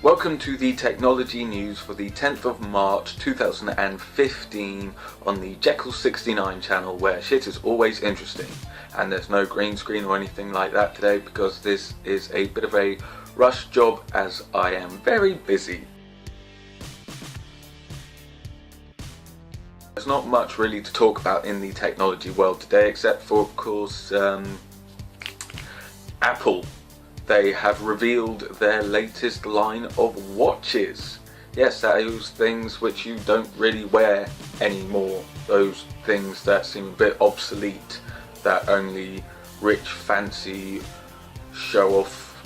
Welcome to the technology news for the 10th of March 2015 on the Jeccles 69 channel, where shit is always interesting. And there's no green screen or anything like that today because this is a bit of a rush job as I am very busy. There's not much really to talk about in the technology world today, except for, of course, Apple. They have revealed their latest line of watches. Yes, those things which you don't really wear anymore. Those things that seem a bit obsolete, that only rich, fancy, show-off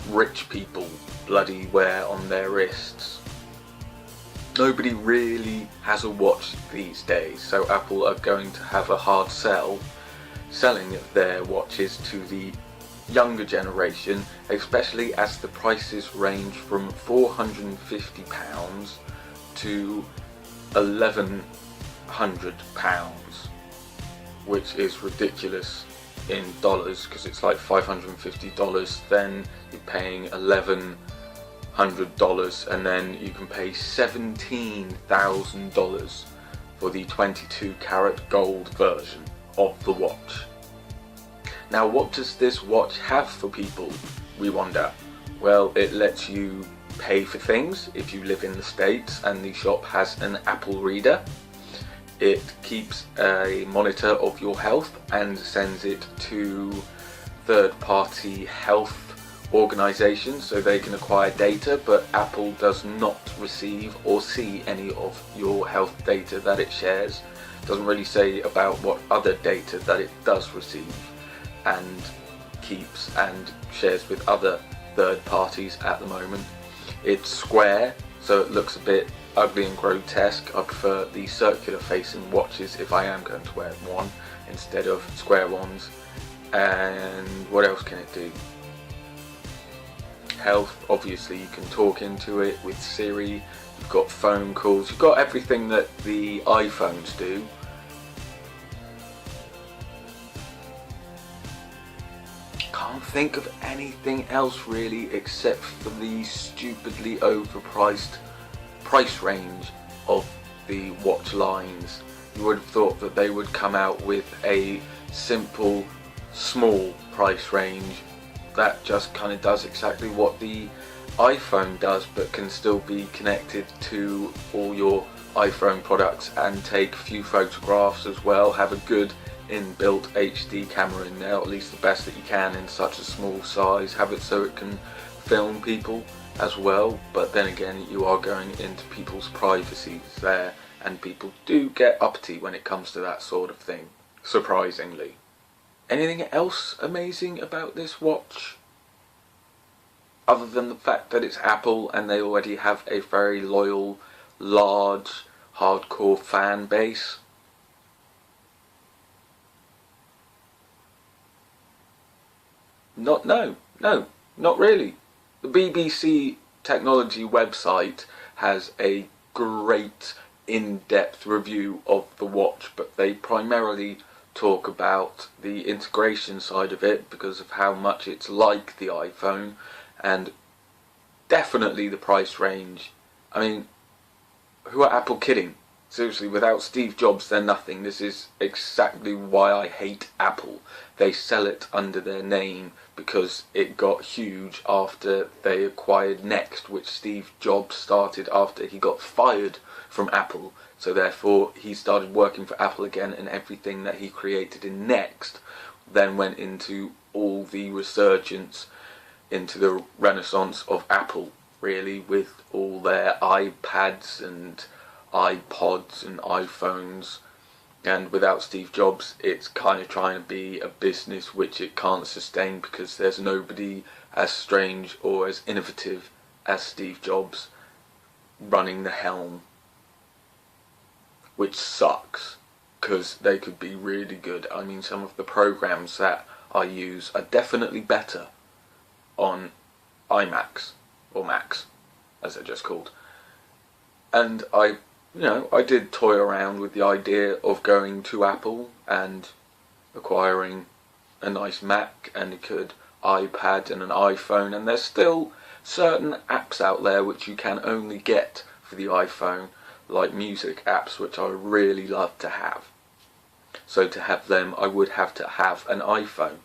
rich people bloody wear on their wrists. Nobody really has a watch these days, so Apple are going to have a hard sell selling their watches to the younger generation, especially as the prices range from £450 to £1,100, which is ridiculous in dollars because it's like $550, then you're paying $1,100, and then you can pay $17,000 for the 22 karat gold version of the watch. Now, what does this watch have for people, we wonder? Well, it lets you pay for things if you live in the States and the shop has an Apple reader. It keeps a monitor of your health and sends it to third-party health organizations so they can acquire data, but Apple does not receive or see any of your health data that it shares. It doesn't really say about what other data that it does receive and keeps and shares with other third parties at the moment. It's square, so it looks a bit ugly and grotesque. I prefer the circular facing watches if I am going to wear one instead of square ones. And what else can it do? Health, obviously you can talk into it with Siri, you've got phone calls, you've got everything that the iPhones do. Can't think of anything else really except for the stupidly overpriced price range of the watch lines. You would have thought that they would come out with a simple, small price range that just kind of does exactly what the iPhone does, but can still be connected to all your iPhone products and take a few photographs as well, have a good inbuilt HD camera in there, or at least the best that you can in such a small size, have it so it can film people as well. But then again, you are going into people's privacy there, and people do get uppity when it comes to that sort of thing, surprisingly. Anything else amazing about this watch other than the fact that it's Apple and they already have a very loyal, large, hardcore fan base? No, not really. The BBC technology website has a great in-depth review of the watch, but they primarily talk about the integration side of it because of how much it's like the iPhone, and definitely the price range. I mean, who are Apple kidding? Seriously, without Steve Jobs they're nothing. This is exactly why I hate Apple. They sell it under their name because it got huge after they acquired Next, which Steve Jobs started after he got fired from Apple. So therefore he started working for Apple again, and everything that he created in Next then went into all the resurgence, into the renaissance of Apple, really, with all their iPads and iPods and iPhones. And without Steve Jobs, it's kind of trying to be a business which it can't sustain because there's nobody as strange or as innovative as Steve Jobs running the helm, which sucks because they could be really good. I mean, some of the programs that I use are definitely better on iMacs, or Macs as they're just called. And I did toy around with the idea of going to Apple and acquiring a nice Mac and a good iPad and an iPhone, and they're still certain apps out there which you can only get for the iPhone, like music apps, which I really love to have. So to have them, I would have to have an iPhone.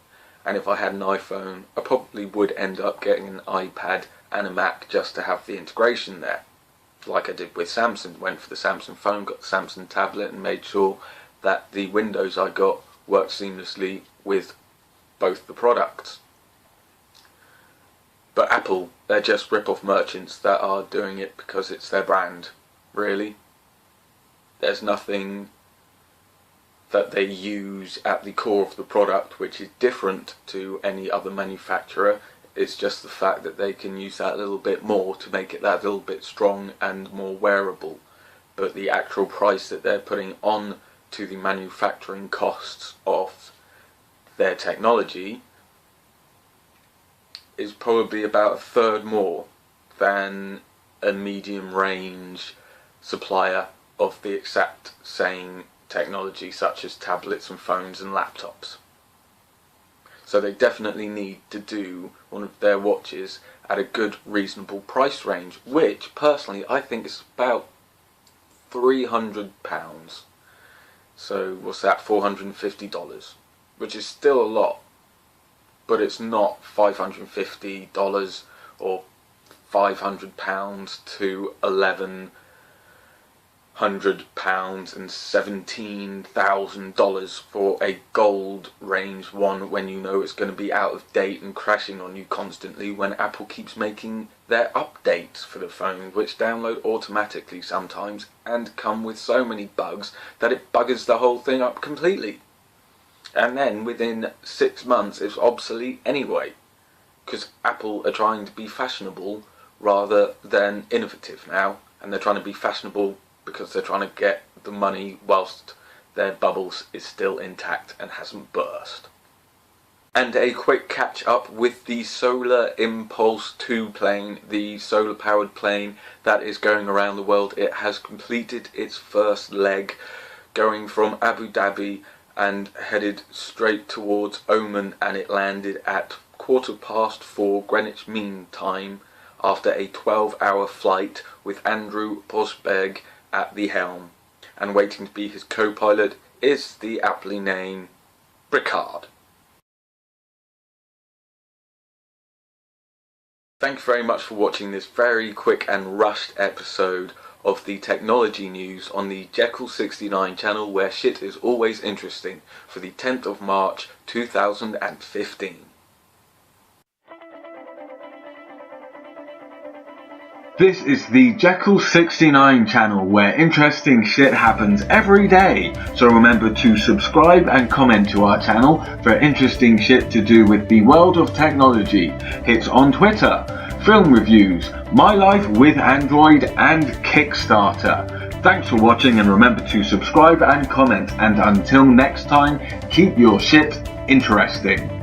And if I had an iPhone, I probably would end up getting an iPad and a Mac just to have the integration there. Like I did with Samsung, went for the Samsung phone, got the Samsung tablet, and made sure that the Windows I got worked seamlessly with both the products. But Apple, they're just rip-off merchants that are doing it because it's their brand, really. There's nothing that they use at the core of the product which is different to any other manufacturer. It's just the fact that they can use that a little bit more to make it that little bit strong and more wearable. But the actual price that they're putting on to the manufacturing costs of their technology is probably about a third more than a medium range supplier of the exact same technology, such as tablets and phones and laptops. So they definitely need to do one of their watches at a good reasonable price range, which personally I think is about £300. So what's that, $450, which is still a lot, but it's not $550 or £500 to £1,100 and $17,000 for a gold range one, when you know it's going to be out of date and crashing on you constantly, when Apple keeps making their updates for the phone, which download automatically sometimes and come with so many bugs that it buggers the whole thing up completely. And then within 6 months it's obsolete anyway, because Apple are trying to be fashionable rather than innovative now, and they're trying to be fashionable because they're trying to get the money whilst their bubbles is still intact and hasn't burst. And a quick catch up with the Solar Impulse 2 plane, the solar powered plane that is going around the world. It has completed its first leg, going from Abu Dhabi and headed straight towards Oman, and it landed at 4:15 Greenwich Mean Time after a 12-hour flight with Andrew Posberg at the helm, and waiting to be his co-pilot is the aptly named Ricard. Thank you very much for watching this very quick and rushed episode of the technology news on the Jeccles 69 channel, where shit is always interesting, for the 10th of March 2015. This is the Jeccles 69 channel, where interesting shit happens every day. So remember to subscribe and comment to our channel for interesting shit to do with the world of technology. Hits on Twitter, film reviews, my life with Android, and Kickstarter. Thanks for watching, and remember to subscribe and comment, and until next time, keep your shit interesting.